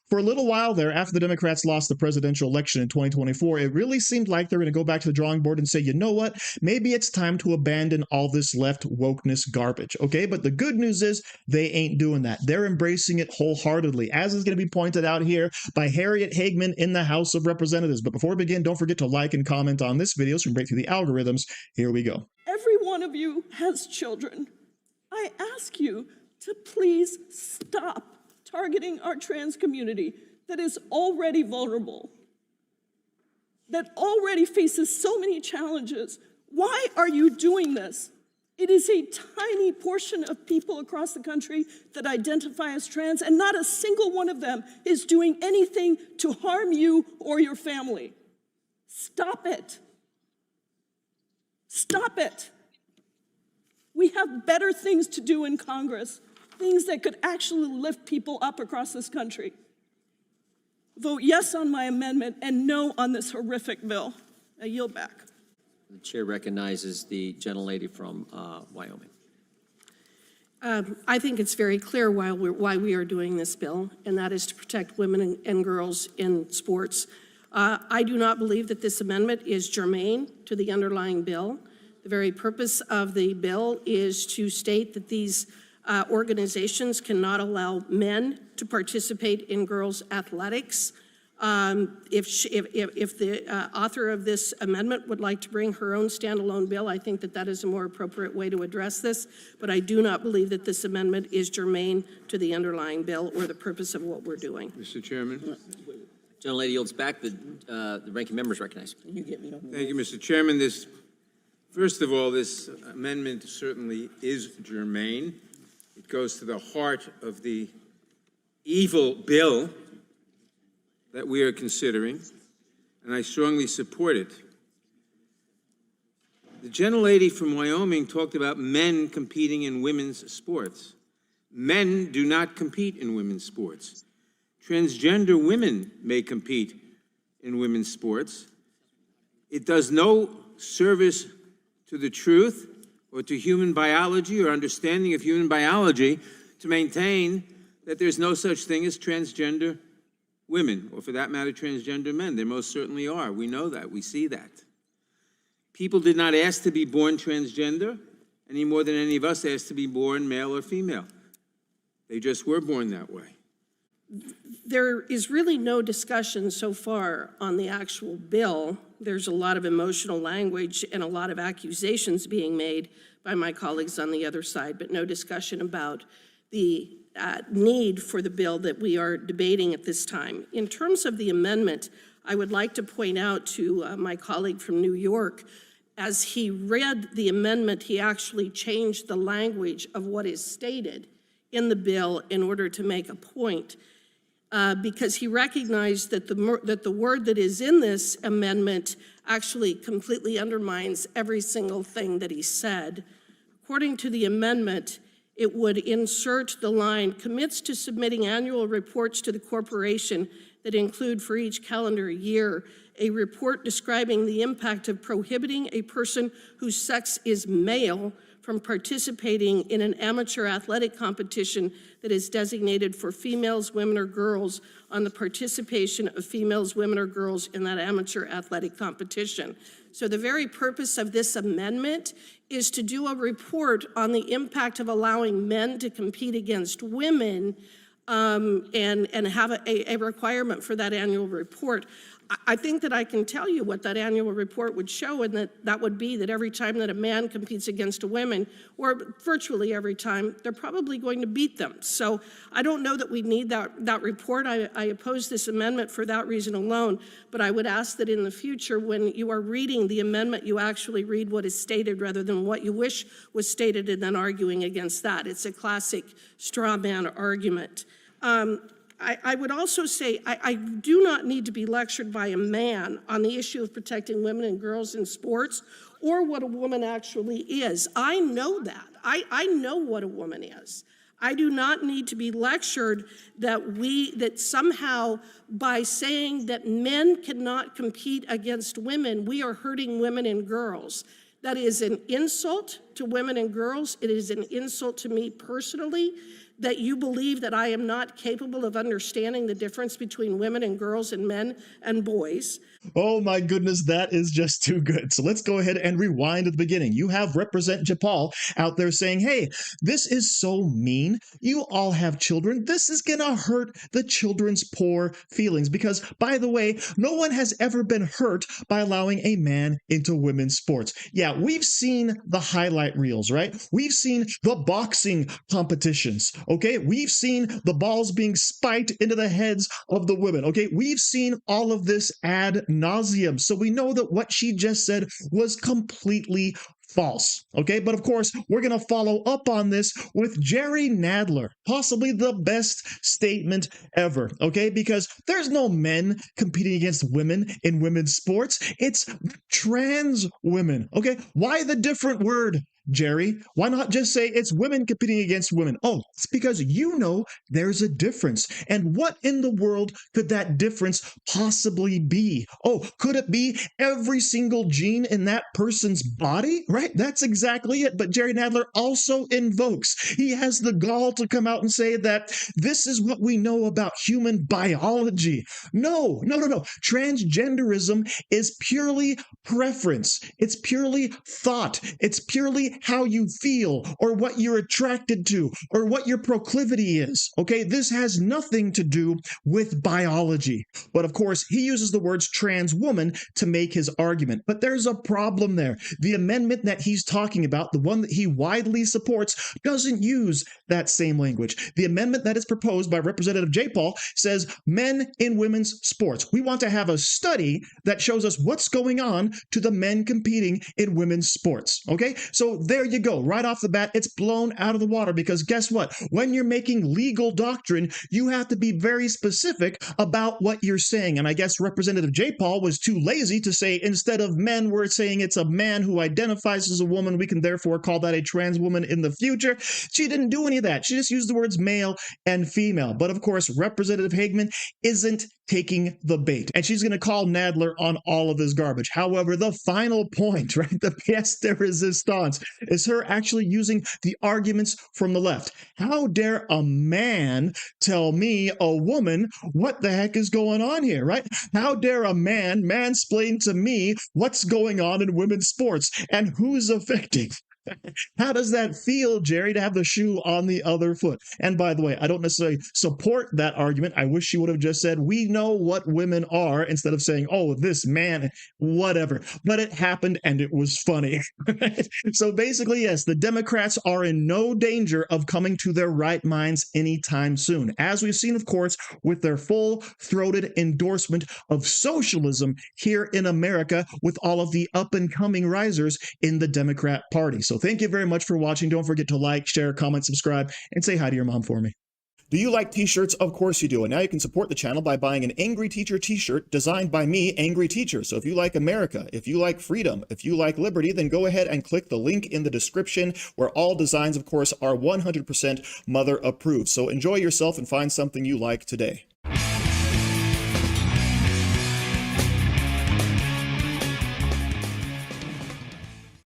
For a little while there, after the Democrats lost the presidential election in 2024, it really seemed like they were going to go back to the drawing board and say, you know what, maybe it's time to abandon all this left wokeness garbage. Okay, but the good news is they ain't doing that. They're embracing it wholeheartedly, as is going to be pointed out here by Harriet Hageman in the House of Representatives. But before we begin, don't forget to like and comment on this video so we can break through the algorithms. Here we go. Every one of you has children. I ask you to please stop targeting our trans community that is already vulnerable, that already faces so many challenges. Why are you doing this? It is a tiny portion of people across the country that identify as trans, and not a single one of them is doing anything to harm you or your family. Stop it. Stop it. We have better things to do in Congress, things that could actually lift people up across this country. Vote yes on my amendment and no on this horrific bill. I yield back. The chair recognizes the gentlelady from Wyoming. I think it's very clear why we are doing this bill, and that is to protect women and girls in sports. I do not believe that this amendment is germane to the underlying bill. The very purpose of the bill is to state that these organizations cannot allow men to participate in girls' athletics. If the author of this amendment would like to bring her own standalone bill, I think that that is a more appropriate way to address this. But I do not believe that this amendment is germane to the underlying bill or the purpose of what we're doing. Mr. Chairman. Gentlelady yields back. The ranking member is recognized. Thank you, Mr. Chairman. First of all, this amendment certainly is germane. It goes to the heart of the evil bill that we are considering, and I strongly support it. The gentlelady from Wyoming talked about men competing in women's sports. Men do not compete in women's sports. Transgender women may compete in women's sports. It does no service to the truth or to human biology or understanding of human biology to maintain that there's no such thing as transgender women, or for that matter, transgender men. There most certainly are. We know that. We see that. People did not ask to be born transgender any more than any of us asked to be born male or female. They just were born that way. There is really no discussion so far on the actual bill. There's a lot of emotional language and a lot of accusations being made by my colleagues on the other side, but no discussion about the need for the bill that we are debating at this time. In terms of the amendment, I would like to point out to my colleague from New York, as he read the amendment, he actually changed the language of what is stated in the bill in order to make a point. Because he recognized that the word that is in this amendment actually completely undermines every single thing that he said. According to the amendment, it would insert the line, commits to submitting annual reports to the corporation that include for each calendar year a report describing the impact of prohibiting a person whose sex is male from participating in an amateur athletic competition that is designated for females, women, or girls on the participation of females, women, or girls in that amateur athletic competition. So the very purpose of this amendment is to do a report on the impact of allowing men to compete against women and have a requirement for that annual report. I think that I can tell you what that annual report would show, and that would be that every time that a man competes against a woman, or virtually every time, they're probably going to beat them. So I don't know that we need that report. I oppose this amendment for that reason alone, but I would ask that in the future, when you are reading the amendment, you actually read what is stated rather than what you wish was stated and then arguing against that. It's a classic straw man argument. I would also say I do not need to be lectured by a man on the issue of protecting women and girls in sports or what a woman actually is. I know that. I know what a woman is. I do not need to be lectured that somehow by saying that men cannot compete against women, we are hurting women and girls. That is an insult to women and girls. It is an insult to me personally. that you believe that I am not capable of understanding the difference between women and girls and men and boys. Oh my goodness, that is just too good. So let's go ahead and rewind at the beginning. You have Representative Jayapal out there saying, hey, this is so mean. You all have children. This is going to hurt the children's poor feelings because, by the way, no one has ever been hurt by allowing a man into women's sports. Yeah, we've seen the highlight reels, right? We've seen the boxing competitions, okay? We've seen the balls being spiked into the heads of the women, okay? We've seen all of this ad nauseum. So we know that what she just said was completely false. Okay, but of course, we're going to follow up on this with Jerry Nadler, possibly the best statement ever. Okay, because there's no men competing against women in women's sports. It's trans women. Okay, why the different word, Jerry? Why not just say it's women competing against women? Oh, it's because you know there's a difference. And what in the world could that difference possibly be? Oh, could it be every single gene in that person's body? Right? That's exactly it. But Jerry Nadler also invokes, he has the gall to come out and say that this is what we know about human biology. No. Transgenderism is purely preference. It's purely thought. It's purely how you feel or what you're attracted to or what your proclivity is. Okay, this has nothing to do with biology. But of course, he uses the words trans woman to make his argument. But there's a problem there. The amendment that he's talking about, the one that he widely supports, doesn't use that same language. The amendment that is proposed by Representative Jayapal says men in women's sports. We want to have a study that shows us what's going on to the men competing in women's sports. Okay, so there you go. Right off the bat, it's blown out of the water because guess what? When you're making legal doctrine, you have to be very specific about what you're saying. And I guess Representative Jayapal was too lazy to say instead of men, we're saying it's a man who identifies as a woman. We can therefore call that a trans woman in the future. She didn't do any of that. She just used the words male and female. But of course, Representative Hageman isn't taking the bait. And she's going to call Nadler on all of this garbage. However, the final point, right, the pièce de résistance, is her actually using the arguments from the left. How dare a man tell me, a woman, what the heck is going on here, right? How dare a man mansplain to me what's going on in women's sports and who's affecting? How does that feel, Jerry, to have the shoe on the other foot? And by the way, I don't necessarily support that argument. I wish she would have just said, we know what women are, instead of saying, oh, this man, whatever. But it happened and it was funny. So basically, yes, the Democrats are in no danger of coming to their right minds anytime soon, as we've seen, of course, with their full-throated endorsement of socialism here in America with all of the up-and-coming risers in the Democrat Party. So thank you very much for watching. Don't forget to like, share, comment, subscribe, and say hi to your mom for me. Do you like t-shirts? Of course you do. And now you can support the channel by buying an Angry Teacher t-shirt designed by me, Angry Teacher. So if you like America, if you like freedom, if you like liberty, then go ahead and click the link in the description where all designs, of course, are 100% mother approved. So enjoy yourself and find something you like today.